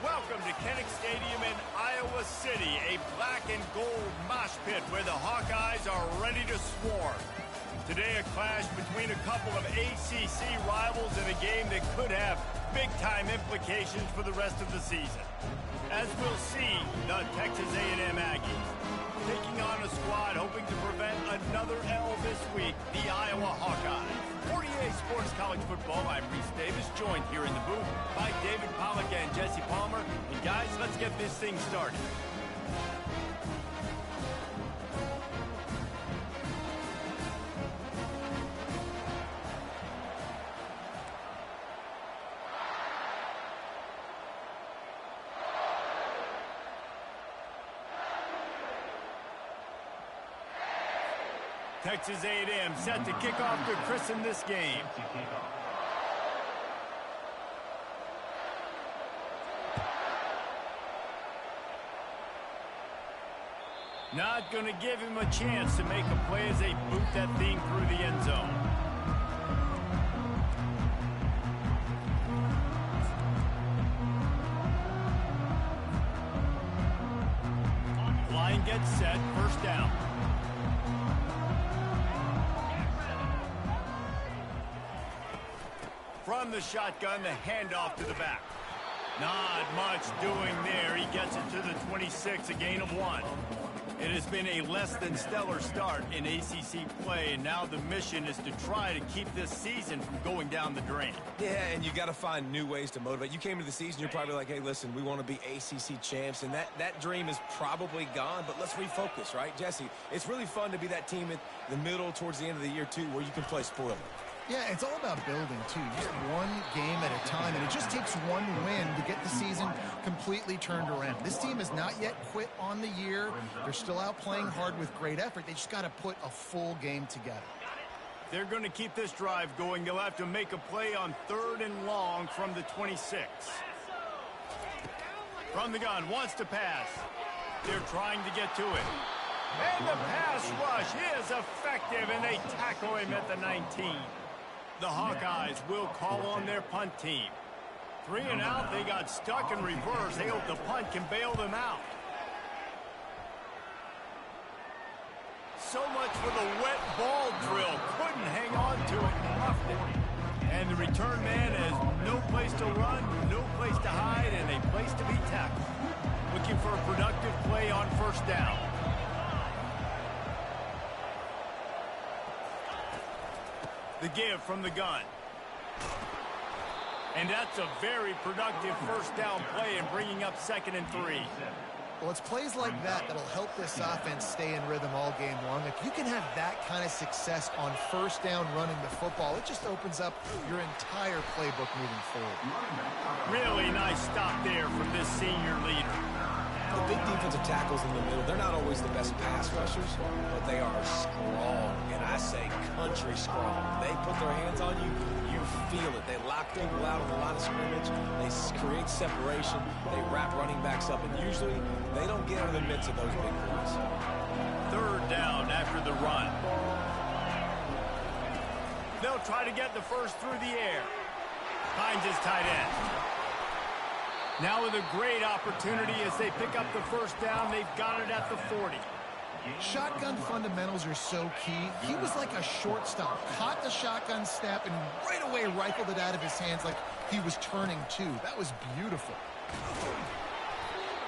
Welcome to Kinnick Stadium in Iowa City, a black and gold mosh pit where the Hawkeyes are ready to swarm. Today, a clash between a couple of ACC rivals in a game that could have big-time implications for the rest of the season. As we'll see, the Texas A&M Aggies taking on a squad hoping to prevent another L this week, the Iowa Hawkeyes. 48 Sports College Football, I'm Reese Davis, joined here in the booth by David Pollack and Jesse Palmer. And guys, let's get this thing started. Texas A&M set to kick off to christen this game. Not going to give him a chance to make a play as they boot that thing through the end zone. Line gets set, first down. From the shotgun, the handoff to the back. Not much doing there. He gets it to the 26, a gain of 1. It has been a less than stellar start in ACC play, and now the mission is to try to keep this season from going down the drain. Yeah, and you got to find new ways to motivate. You came into the season, you're probably like, hey, listen, we want to be ACC champs, and that dream is probably gone, but let's refocus, right? Jesse, it's really fun to be that team at the middle towards the end of the year, too, where you can play spoiler. Yeah, it's all about building, too. Just one game at a time, and it just takes one win to get the season completely turned around. This team has not yet quit on the year. They're still out playing hard with great effort. They just got to put a full game together. They're going to keep this drive going. They'll have to make a play on 3rd and long from the 26. From the gun, wants to pass. They're trying to get to it. And the pass rush is effective, and they tackle him at the 19. The Hawkeyes will call on their punt team. 3 and out, they got stuck in reverse. They hope the punt can bail them out. So much for the wet ball drill. Couldn't hang on to it and muffed it. And the return man has no place to run, no place to hide, and a place to be tackled. Looking for a productive play on first down. The give from the gun. And that's a very productive first down play and bringing up 2nd and 3. Well, it's plays like that that'll help this offense stay in rhythm all game long. If you can have that kind of success on first down running the football, it just opens up your entire playbook moving forward. Really nice stop there from this senior leader. The big defensive tackles in the middle, they're not always the best pass rushers, but they are strong, and I say country strong. They put their hands on you, you feel it. They lock people out on the line of scrimmage. They create separation. They wrap running backs up, and usually they don't get out of the midst of those big plays. 3rd down after the run. They'll try to get the first through the air. Finds his tight end. Now with a great opportunity as they pick up the first down, they've got it at the 40. Shotgun fundamentals are so key. He was like a shortstop, caught the shotgun snap, and right away rifled it out of his hands like he was turning too. That was beautiful.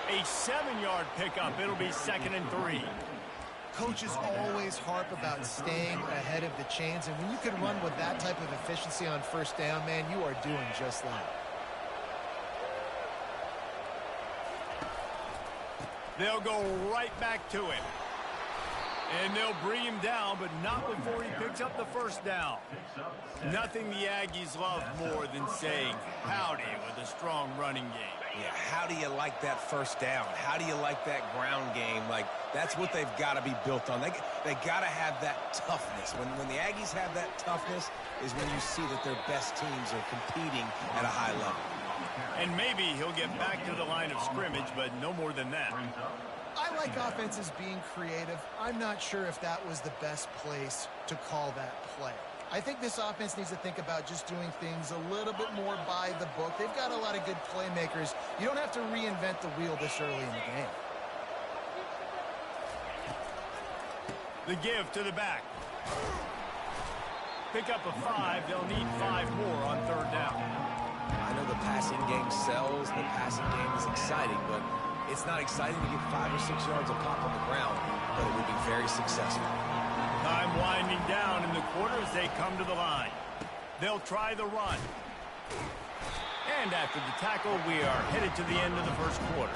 A 7-yard pickup. It'll be 2nd and 3. Coaches always harp about staying ahead of the chains, and when you can run with that type of efficiency on first down, man, you are doing just that. They'll go right back to him. And they'll bring him down, but not before he picks up the first down. Nothing the Aggies love more than saying howdy with a strong running game. Yeah, how do you like that first down? How do you like that ground game? Like, that's what they've got to be built on. They got to have that toughness. When the Aggies have that toughness is when you see that their best teams are competing at a high level. And maybe he'll get back to the line of scrimmage, but no more than that. I like offenses being creative. I'm not sure if that was the best place to call that play. I think this offense needs to think about just doing things a little bit more by the book. They've got a lot of good playmakers. You don't have to reinvent the wheel this early in the game. The give to the back. Pick up a 5. They'll need 5 more on 3rd down. I know the passing game sells. The passing game is exciting, but it's not exciting to get 5 or 6 yards of pop on the ground, but it would be very successful. Time winding down in the quarter as they come to the line. They'll try the run. And after the tackle, we are headed to the end of the first quarter.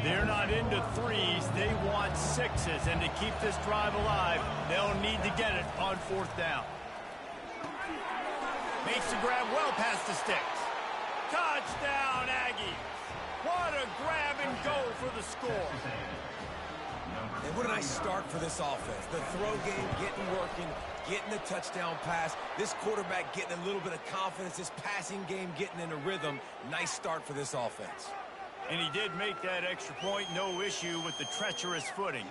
They're not into 3s, they want 6s, and to keep this drive alive, they'll need to get it on 4th down. Makes the grab well past the sticks. Touchdown, Aggies! What a grab and go for the score. And what a nice start for this offense. The throw game getting working, getting the touchdown pass. This quarterback getting a little bit of confidence. This passing game getting in a rhythm. Nice start for this offense. And he did make that extra point, no issue with the treacherous footing.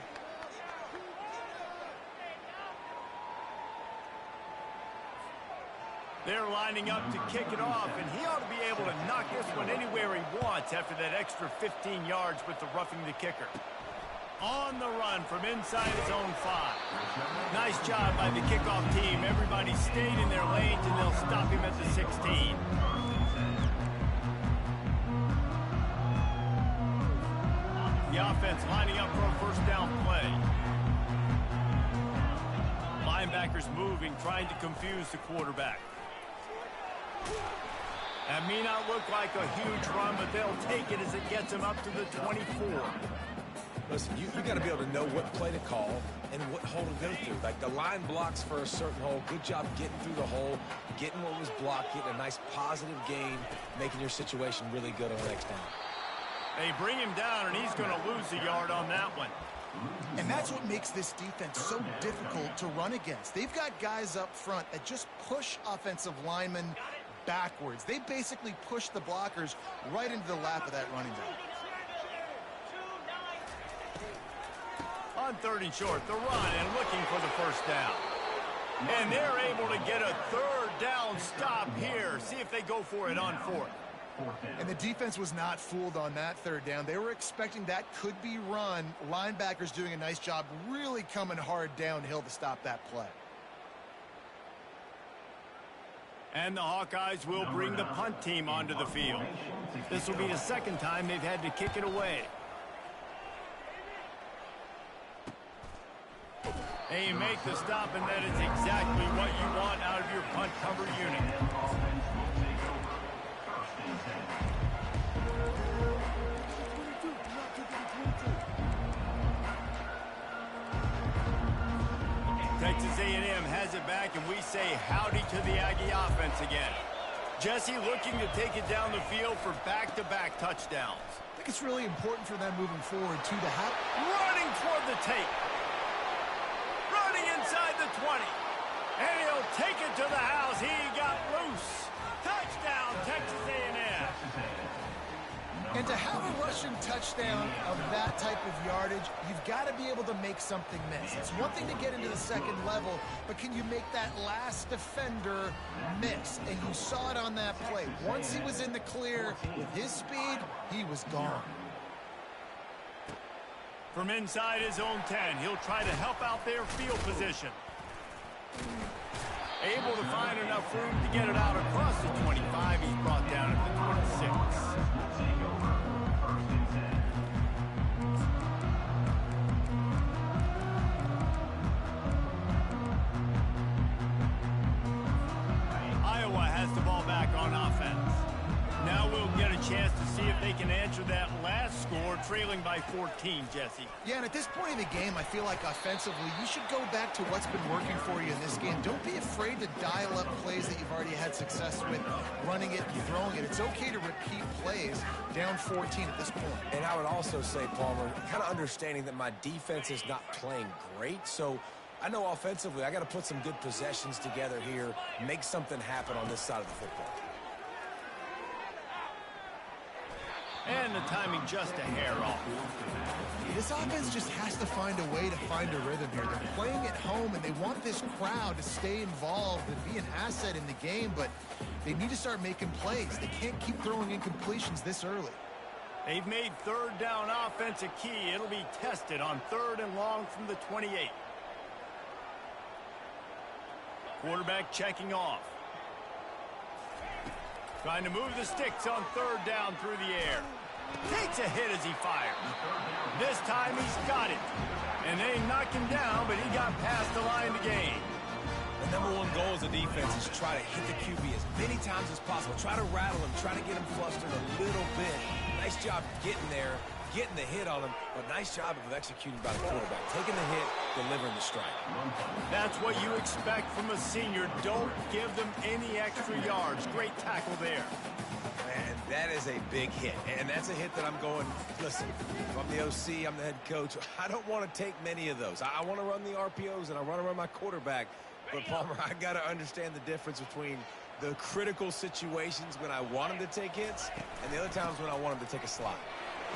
They're lining up to kick it off, and he ought to be able to knock this one anywhere he wants after that extra 15 yards with the roughing the kicker. On the run from inside his own 5. Nice job by the kickoff team. Everybody stayed in their lanes, and they'll stop him at the 16. The offense lining up for a 1st down play. Linebackers moving, trying to confuse the quarterback. That may not look like a huge run, but they'll take it as it gets them up to the 24. Listen, you got to be able to know what play to call and what hole to go through. Like the line blocks for a certain hole. Good job getting through the hole, getting what was blocked, getting a nice positive gain, making your situation really good on the next down. They bring him down, and he's going to lose a yard on that one. And that's what makes this defense so difficult to run against. They've got guys up front that just push offensive linemen backwards. They basically push the blockers right into the lap of that running back. On 3rd and short, the run and looking for the 1st down. And they're able to get a 3rd down stop here. See if they go for it on 4th. And the defense was not fooled on that 3rd down. They were expecting that could be run. Linebackers doing a nice job really coming hard downhill to stop that play. And the Hawkeyes will bring the punt team onto the field. This will be the 2nd time they've had to kick it away. They make the stop, and that is exactly what you want out of your punt cover unit. Texas A&M has it back, and we say howdy to the Aggie offense again. Jesse looking to take it down the field for back-to-back touchdowns. I think it's really important for them moving forward, too, to have... Running toward the tape. Running inside the 20. And he'll take it to the house. He got loose. Touchdown, Texas A&M. And to have a rushing touchdown of that type of yardage, you've got to be able to make something miss. It's one thing to get into the 2nd level, but can you make that last defender miss? And you saw it on that play. Once he was in the clear with his speed, he was gone. From inside his own 10, he'll try to help out their field position. Able to find enough room to get it out across the 25. He's brought down at the 26. Iowa has the ball back on offense. Now we'll get a chance to see if they can answer that last score, trailing by 14, Jesse. Yeah, and at this point in the game, I feel like offensively, you should go back to what's been working for you in this game. Don't be afraid to dial up plays that you've already had success with, running it and throwing it. It's okay to repeat plays down 14 at this point. And I would also say, Palmer, kind of understanding that my defense is not playing great, so I know offensively I got to put some good possessions together here, make something happen on this side of the football. And the timing just a hair off. This offense just has to find a way to find a rhythm here. They're playing at home, and they want this crowd to stay involved and be an asset in the game, but they need to start making plays. They can't keep throwing incompletions this early. They've made third down offense a key. It'll be tested on 3rd and long from the 28. Quarterback checking off. Trying to move the sticks on 3rd down through the air. Takes a hit as he fires. This time he's got it. And they knocked him down, but he got past the line to gain. The number one goal as a defense is try to hit the QB as many times as possible. Try to rattle him, try to get him flustered a little bit. Nice job getting there, getting the hit on him, but nice job of executing by the quarterback. Taking the hit, delivering the strike. That's what you expect from a senior. Don't give them any extra yards. Great tackle there. Man, that is a big hit, and that's a hit that I'm going, listen, if I'm the OC, I'm the head coach, I don't want to take many of those. I want to run the RPOs, and I want to run my quarterback, but Palmer, I got to understand the difference between the critical situations when I want him to take hits and the other times when I want him to take a slide.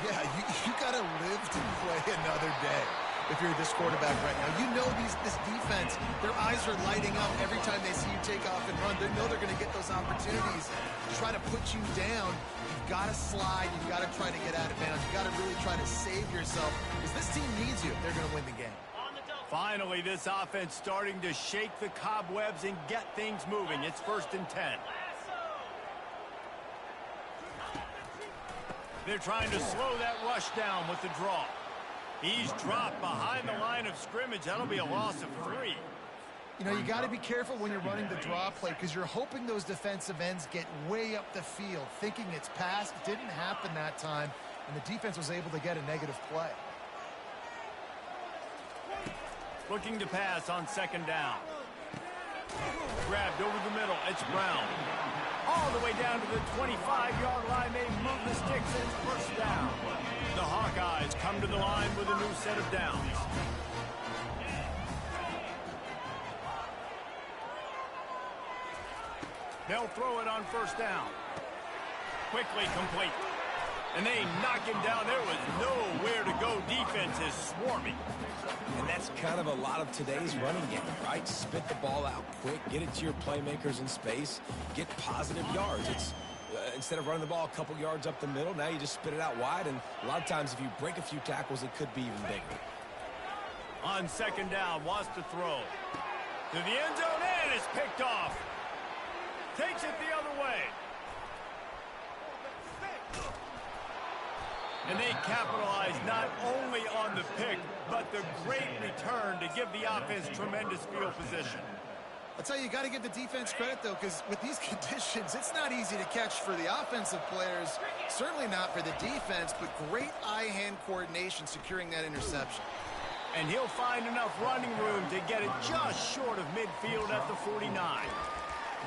Yeah, you got to live to play another day. If you're this quarterback right now, you know this defense, their eyes are lighting up every time they see you take off and run. They know they're going to get those opportunities to try to put you down. You've got to slide. You've got to try to get out of bounds. You've got to really try to save yourself because this team needs you if they're going to win the game. Finally, this offense starting to shake the cobwebs and get things moving. It's 1st and 10. They're trying to slow that rush down with the draw. He's dropped behind the line of scrimmage. That'll be a loss of 3. You know, you got to be careful when you're running the draw play because you're hoping those defensive ends get way up the field, thinking it's passed. It didn't happen that time, and the defense was able to get a negative play. Looking to pass on 2nd down. Grabbed over the middle. It's Brown. All the way down to the 25-yard line. They move the sticks and it's 1st down. The Hawkeyes come to the line with a new set of downs. They'll throw it on 1st down. Quickly complete. And they knock him down. There was nowhere to go. Defense is swarming. And that's kind of a lot of today's running game, right? Spit the ball out quick, get it to your playmakers in space, get positive yards. It's instead of running the ball a couple yards up the middle, now you just spit it out wide, and a lot of times if you break a few tackles, it could be even bigger. On 2nd down, wants to throw. To the end zone, and it's picked off. Takes it the other way. And they capitalize not only on the pick, but the great return to give the offense tremendous field position. I'll tell you, you got to give the defense credit, though, because with these conditions, it's not easy to catch for the offensive players, certainly not for the defense, but great eye-hand coordination securing that interception. And he'll find enough running room to get it just short of midfield at the 49.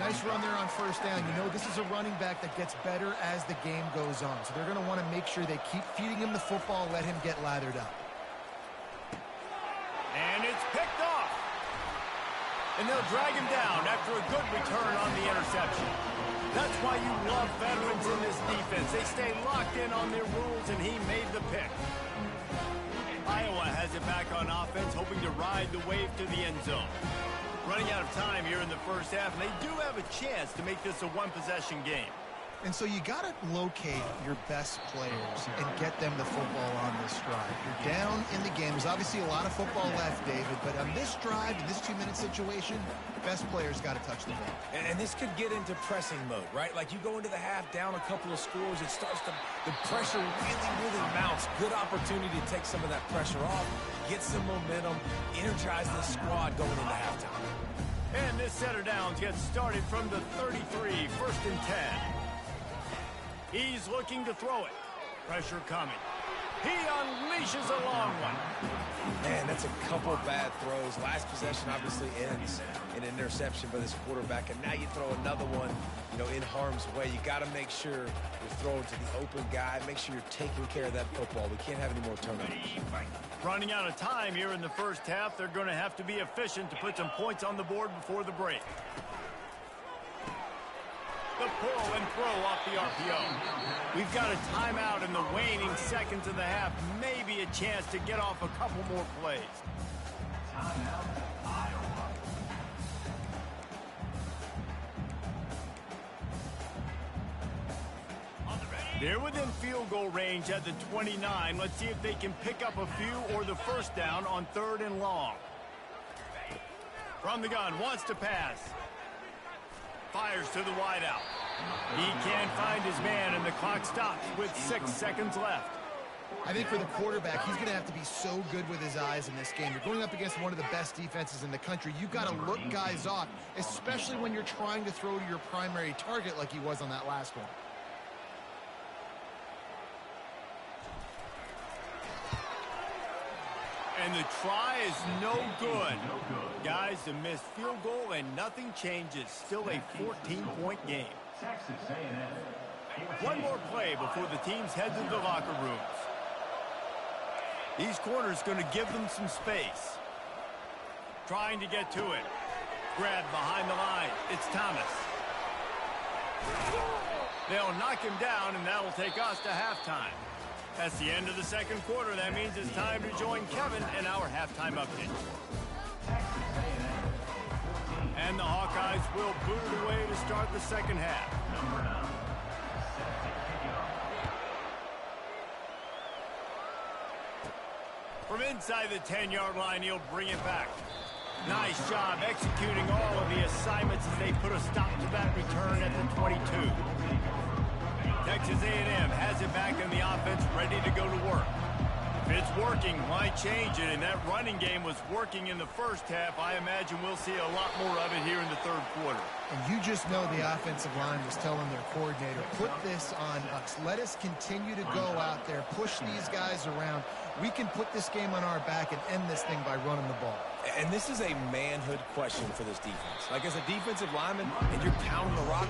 Nice run there on 1st down. You know, this is a running back that gets better as the game goes on. So they're going to want to make sure they keep feeding him the football, let him get lathered up. And it's picked off. And they'll drag him down after a good return on the interception. That's why you love veterans in this defense. They stay locked in on their rules, and he made the pick. Iowa has it back on offense, hoping to ride the wave to the end zone. Running out of time here in the 1st half, and they do have a chance to make this a one-possession game. And so you got to locate your best players and get them the football on this drive. You're down in the game. There's obviously a lot of football left, David, but on this drive, in this 2-minute situation, best players got to touch the ball. And this could get into pressing mode, right? Like you go into the half down a couple of scores, it starts to, the pressure really mounts. Good opportunity to take some of that pressure off, get some momentum, energize the squad going into halftime. And this set of downs gets started from the 33, 1st and 10. He's looking to throw it. Pressure coming. He unleashes a long one. Man, that's a couple bad throws. Last possession obviously ends in an interception by this quarterback, and now you throw another one, in harm's way. You got to make sure you're throwing to the open guy. Make sure you're taking care of that football. We can't have any more turnovers. Running out of time here in the first half. They're going to have to be efficient to put some points on the board before the break. The pull and throw off the RPO. We've got a timeout in the waning seconds of the half. Maybe a chance to get off a couple more plays. They're within field goal range at the 29. Let's see if they can pick up a few or the first down on 3rd and long. From the gun, wants to pass. Fires to the wideout. He can't find his man, and the clock stops with 6 seconds left. I think for the quarterback, he's going to have to be so good with his eyes in this game. You're going up against one of the best defenses in the country. You've got to look guys off, especially when you're trying to throw to your primary target like he was on that last one. And the try is no good. Guys, a missed field goal and nothing changes. Still a 14-point game. One more play before the teams head to the locker rooms. These corners going to give them some space. Trying to get to it. Grab behind the line. It's Thomas. They'll knock him down, and that'll take us to halftime. That's the end of the second quarter. That means it's time to join Kevin in our halftime update. And the Hawkeyes will boot it away to start the second half. From inside the 10-yard line, he'll bring it back. Nice job executing all of the assignments as they put a stop to that return at the 22. Texas A&M has it back in the offense, ready to go to work. If it's working, why change it? And that running game was working in the first half. I imagine we'll see a lot more of it here in the third quarter. And you just know the offensive line was telling their coordinator, put this on us. Let us continue to go out there, push these guys around. We can put this game on our back and end this thing by running the ball. And this is a manhood question for this defense. Like, as a defensive lineman, and you're pounding the rock,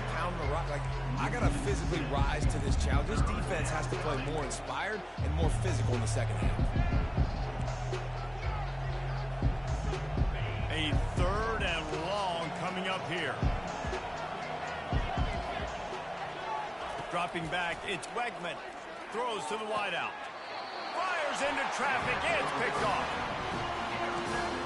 like, I got to physically rise to this challenge. This defense has to play more inspired and more physical in the second half. A 3rd and long coming up here. Dropping back, it's Wegman. Throws to the wideout. Fires into traffic, it's picked off.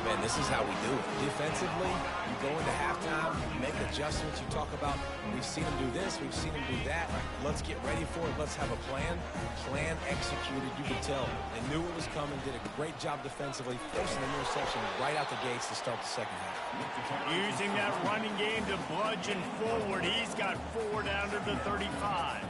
Man, this is how we do it. Defensively, you go into halftime, you make adjustments. You talk about, we've seen them do this, we've seen them do that. Let's get ready for it. Let's have a plan. Plan executed. You can tell they knew it was coming, did a great job defensively, forcing an interception right out the gates to start the second half. Using that running game to bludgeon forward. He's got 4 down to the 35.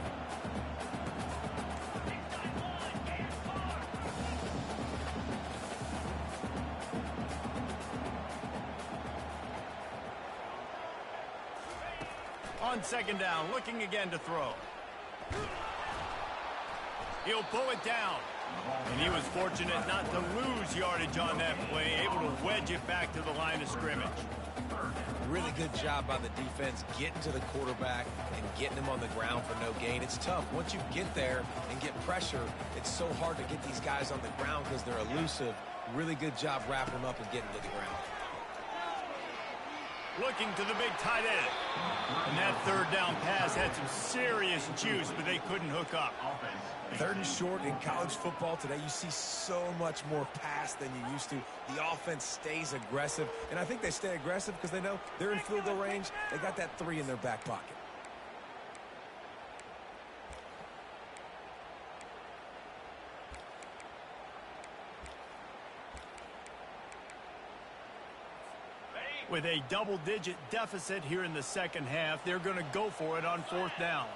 On second down, looking again to throw. He'll pull it down. And he was fortunate not to lose yardage on that play, able to wedge it back to the line of scrimmage. Really good job by the defense getting to the quarterback and getting him on the ground for no gain. It's tough. Once you get there and get pressure, it's so hard to get these guys on the ground because they're elusive. Really good job wrapping them up and getting to the ground. Looking to the big tight end. And that 3rd down pass had some serious juice, but they couldn't hook up. 3rd and short in college football today, you see so much more pass than you used to. The offense stays aggressive, and I think they stay aggressive because they know they're in field goal range. They got that 3 in their back pocket. With a double-digit deficit here in the second half, they're going to go for it on 4th down.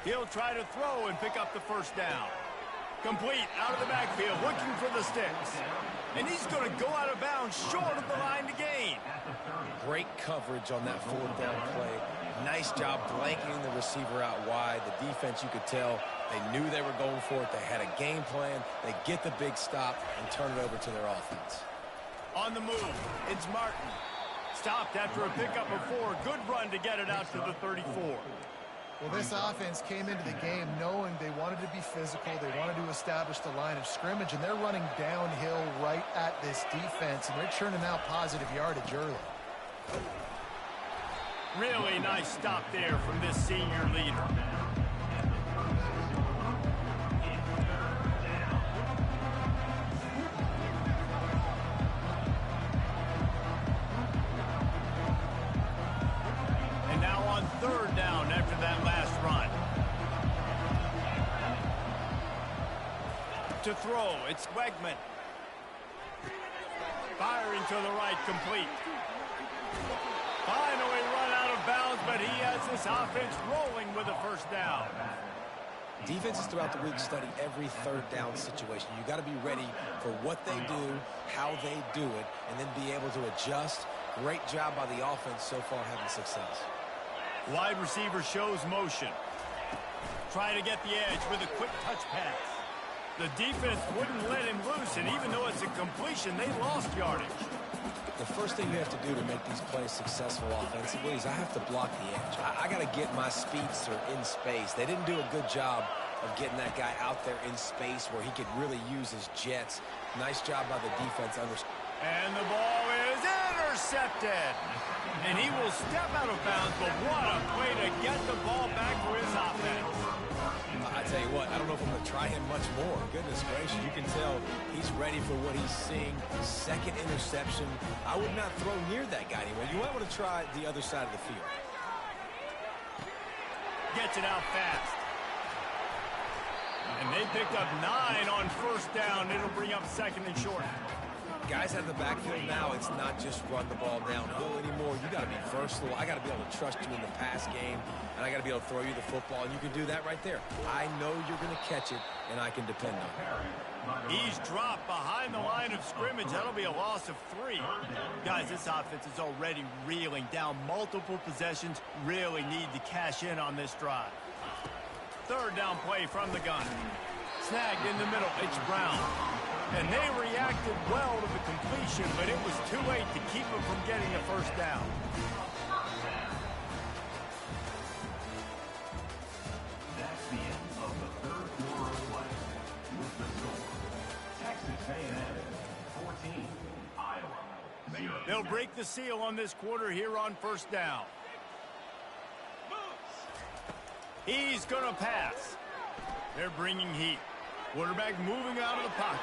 He'll try to throw and pick up the first down. Complete out of the backfield, looking for the sticks. And he's going to go out of bounds short of the line to gain. Great coverage on that 4th down play. Nice job blanketing the receiver out wide. The defense, you could tell, they knew they were going for it. They had a game plan. They get the big stop and turn it over to their offense. On the move, it's Martin. Stopped after a pickup of 4. Good run to get it out to the 34. Well, this offense came into the game knowing they wanted to be physical. They wanted to establish the line of scrimmage, and they're running downhill right at this defense, and they're churning out positive yardage early. Really nice stop there from this senior leader. And now on 3rd down after that last run. To throw, it's Wegman. Firing to the right, complete. Finally run out of bounds, but he has this offense rolling with a 1st down. Defenses throughout the week study every 3rd down situation. You got to be ready for what they do, how they do it, and then be able to adjust. Great job by the offense so far having success. Wide receiver shows motion. Trying to get the edge with a quick touch pass. The defense wouldn't let him loose, and even though it's a completion, they lost yardage. The first thing you have to do to make these plays successful offensively is I have to block the edge. I got to get my speedster in space. They didn't do a good job of getting that guy out there in space where he could really use his jets. Nice job by the defense. And the ball is intercepted. And he will step out of bounds, but what a play to get the ball back for his offense. I tell you what, I don't know if I'm going to try him much more. Goodness gracious, you can tell he's ready for what he's seeing. 2nd interception. I would not throw near that guy anyway. You might want to try the other side of the field. Gets it out fast. And they picked up 9 on 1st down. It'll bring up 2nd and short. Guys out of the backfield now, it's not just run the ball downhill anymore. You got to be versatile. I got to be able to trust you in the pass game, and I got to be able to throw you the football, and you can do that right there. I know you're going to catch it, and I can depend on it. He's dropped behind the line of scrimmage. That'll be a loss of 3. Guys, this offense is already reeling down multiple possessions. Really need to cash in on this drive. 3rd down play from the gun. Snagged in the middle. It's Brown. And they reacted well to the completion, but it was too late to keep them from getting a 1st down. That's the end of the 3rd quarter of play. With the score, Texas A&M 14, Iowa 0. They'll break the seal on this quarter here on 1st down. He's going to pass. They're bringing heat. Quarterback moving out of the pocket.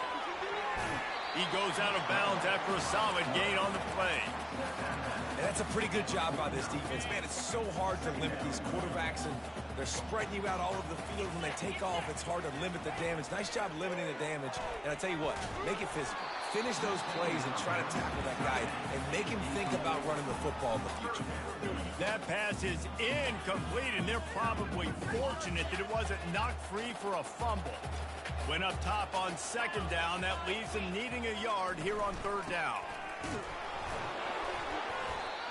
He goes out of bounds after a solid gain on the play. And that's a pretty good job by this defense. Man, it's so hard to limit these quarterbacks, and they're spreading you out all over the field. When they take off, it's hard to limit the damage. Nice job limiting the damage. And I tell you what, make it physical. Finish those plays and try to tackle that guy and make him think about running the football in the future. That pass is incomplete, and they're probably fortunate that it wasn't knocked free for a fumble. Went up top on 2nd down. That leaves them needing a yard here on 3rd down.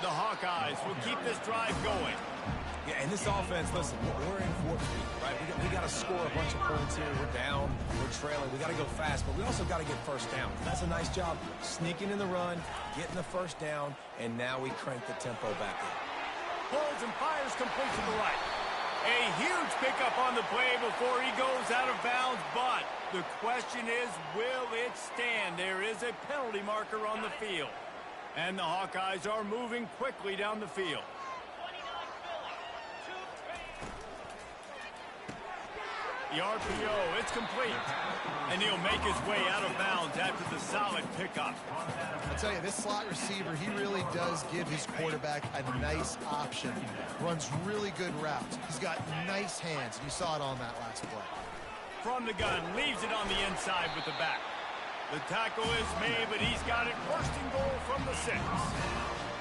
The Hawkeyes will keep this drive going. Yeah, and this offense, listen, we're in 4th week, right? We got to score a bunch of points here. We're down. We're trailing. We got to go fast, but we also got to get 1st down. That's a nice job sneaking in the run, getting the 1st down, and now we crank the tempo back in. Pulls and fires complete to the right. A huge pickup on the play before he goes out of bounds, but the question is, will it stand? There is a penalty marker on the field, and the Hawkeyes are moving quickly down the field. The RPO, it's complete. And he'll make his way out of bounds after the solid pickup. I'll tell you, this slot receiver, he really does give his quarterback a nice option. Runs really good routes. He's got nice hands. You saw it on that last play. From the gun, leaves it on the inside with the back. The tackle is made, but he's got it 1st and goal from the 6.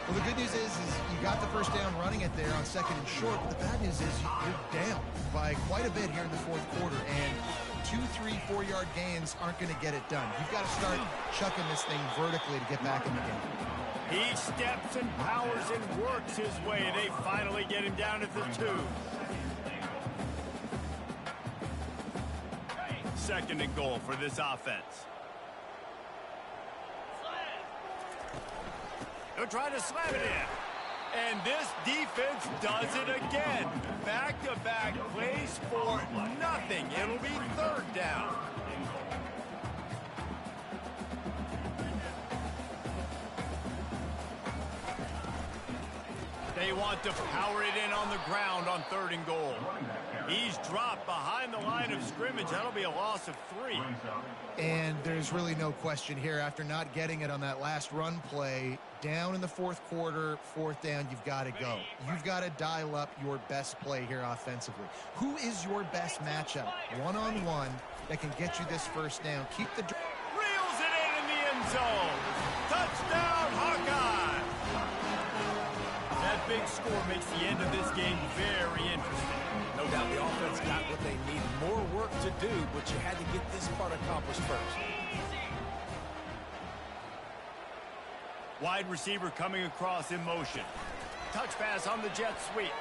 Well, the good news is you got the 1st down running it there on 2nd and short, but the bad news is you're down by quite a bit here in the 4th quarter, and 2, 3, 4-yard gains aren't going to get it done. You've got to start chucking this thing vertically to get back in the game. He steps and powers and works his way. They finally get him down at the 2. Second and goal for this offense. They'll try to slam it in. And this defense does it again. Back-to-back plays for nothing. It'll be third down. They want to power it in on the ground on 3rd and goal. He's dropped behind the line of scrimmage. That'll be a loss of 3. And there's really no question here. After not getting it on that last run play, down in the 4th quarter, 4th down, you've got to go. You've got to dial up your best play here offensively. Who is your best matchup? One-on-one that can get you this first down. Keep the... Reels it in the end zone. Touchdown, Hawkeye. That big score makes the end of this game very interesting. No doubt the offense got what they need. More work to do, but you had to get this part accomplished first. Wide receiver coming across in motion. Touch pass on the jet sweep.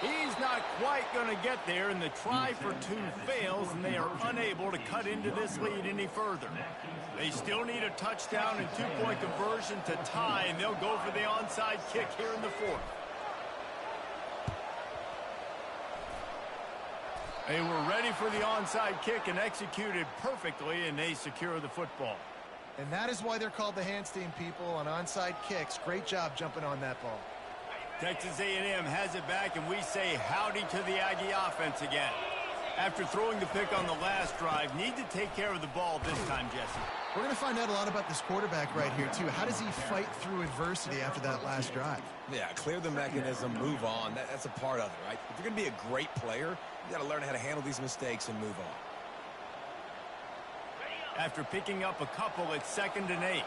He's not quite going to get there, and the try for 2 fails, and they are unable to cut into this lead any further. They still need a touchdown and 2-point conversion to tie, and they'll go for the onside kick here in the 4th. They were ready for the onside kick and executed perfectly, and they secure the football. And that is why they're called the Hands team, people, on onside kicks. Great job jumping on that ball. Texas A&M has it back, and we say howdy to the Aggie offense again. After throwing the pick on the last drive, need to take care of the ball this time, Jesse. We're going to find out a lot about this quarterback right here, too. How does he fight through adversity after that last drive? Yeah, clear the mechanism, move on. That's a part of it, right? If you're going to be a great player, you got to learn how to handle these mistakes and move on. After picking up a couple, it's 2nd and 8.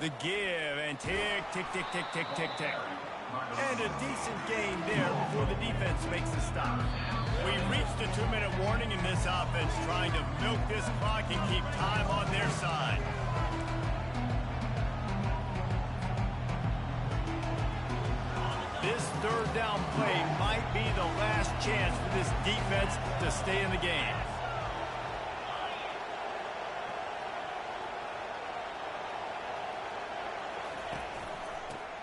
The give and tick, tick, tick, tick, tick, tick, tick. And a decent gain there before the defense makes the stop. We reached a 2-minute warning in this offense, trying to milk this clock and keep time on their side. This 3rd down play might be the last chance for this defense to stay in the game.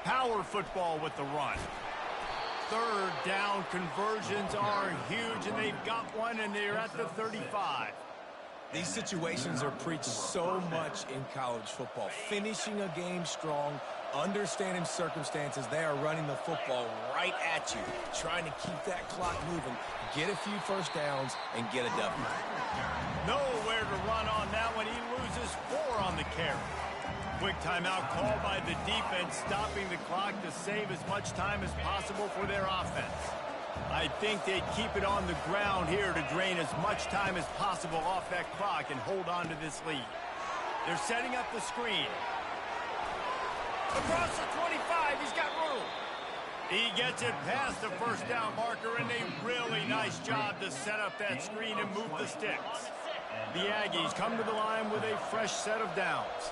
Power football with the run. 3rd down conversions are huge, and they've got one, and they're at the 35. These situations are preached so much in college football. Finishing a game strong, understanding circumstances. They are running the football right at you, trying to keep that clock moving, get a few first downs, and get a W. Nowhere to run on that one. He loses 4 on the carry. Quick timeout called by the defense, stopping the clock to save as much time as possible for their offense. I think they keep it on the ground here to drain as much time as possible off that clock and hold on to this lead. They're setting up the screen. Across the 25, he's got room. He gets it past the first down marker, and a really nice job to set up that screen and move the sticks. The Aggies come to the line with a fresh set of downs.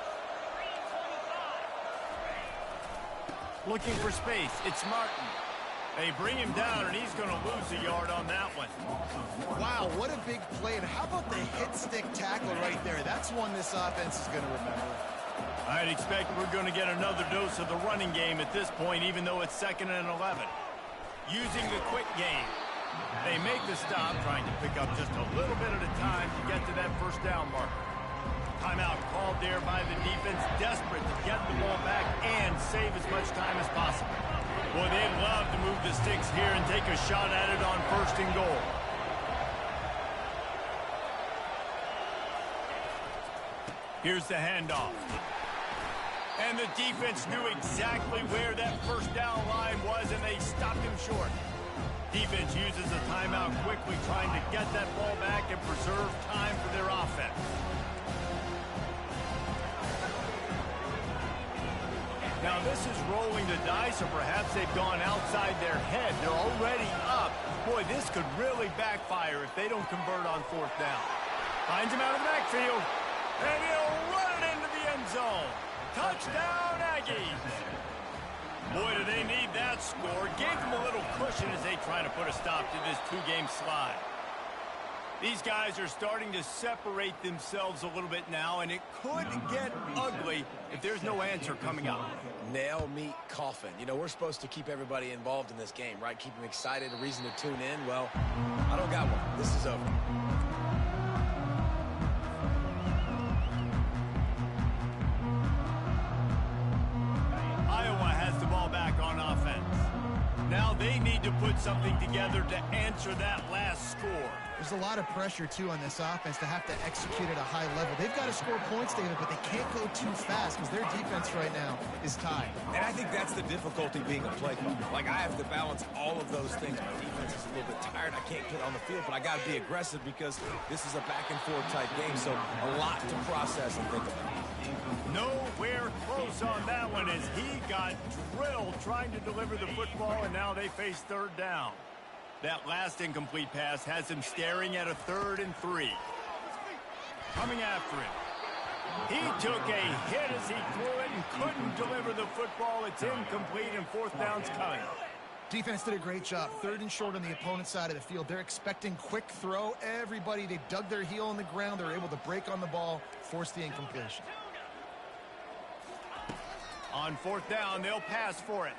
Looking for space, it's Martin. They bring him down, and he's going to lose a yard on that one. Wow, what a big play. And how about the hit-stick tackle right there? That's one this offense is going to remember. I'd expect we're going to get another dose of the running game at this point, even though it's 2nd and 11. Using the quick game. They make the stop, trying to pick up just a little bit at a time to get to that first down marker. Timeout called there by the defense, desperate to get the ball back and save as much time as possible. Boy, they'd love to move the sticks here and take a shot at it on 1st and goal. Here's the handoff. And the defense knew exactly where that first down line was, and they stopped him short. Defense uses a timeout quickly, trying to get that ball back and preserve time for their offense. Now, this is rolling the dice, or perhaps they've gone outside their head. They're already up Boy, this could really backfire if they don't convert on fourth down. Finds him out of the backfield, and he'll run it into the end zone. Touchdown, Aggies. Boy, do they need that score. Gave them a little cushion as they try to put a stop to this two-game slide. These guys are starting to separate themselves a little bit now, and it could get ugly if there's no answer coming up. Nail, meat, coffin. You know, we're supposed to keep everybody involved in this game, right? Keep them excited, a reason to tune in. Well, I don't got one. This is over. Iowa has the ball back on offense. Now they need to put something together to answer that last score. There's a lot of pressure, too, on this offense to have to execute at a high level. They've got to score points, David, but they can't go too fast because their defense right now is tied. And I think that's the difficulty being a play caller. Like, I have to balance all of those things. My defense is a little bit tired. I can't get on the field, but I got to be aggressive because this is a back-and-forth type game, so a lot to process and think about. Nowhere close on that one as he got drilled trying to deliver the football, and now they face third down. That last incomplete pass has him staring at a 3rd and 3. Coming after him. He took a hit as he threw it and couldn't deliver the football. It's incomplete, and fourth down's coming. Defense did a great job. 3rd and short on the opponent's side of the field. They're expecting quick throw. Everybody, they dug their heel on the ground. They're able to break on the ball, force the incompletion. On fourth down, they'll pass for it.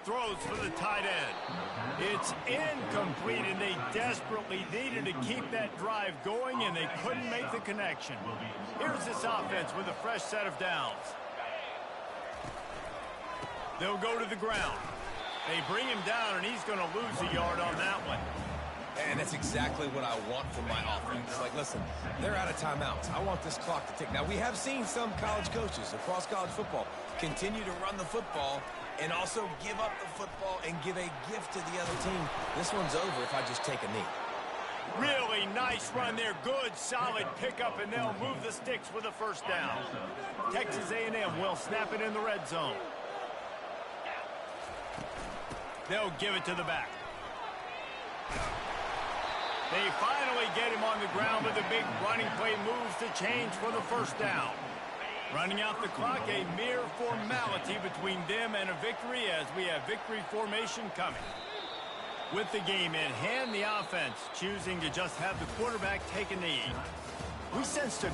Throws for the tight end. It's incomplete, and they desperately needed to keep that drive going, and they couldn't make the connection. Here's this offense with a fresh set of downs. They'll go to the ground. They bring him down, and he's going to lose a yard on that one. And that's exactly what I want from my offense. Like, listen, they're out of timeouts. I want this clock to tick. Now, we have seen some college coaches across college football continue to run the football and also give up the football and give a gift to the other team. This one's over if I just take a knee. Really nice run there. Good, solid pickup, and they'll move the sticks with a first down. Texas A&M will snap it in the red zone. They'll give it to the back. They finally get him on the ground, but the big running play moves to change for the first down. Running out the clock, a mere formality between them and a victory as we have victory formation coming. With the game in hand, the offense choosing to just have the quarterback take a knee. We sensed a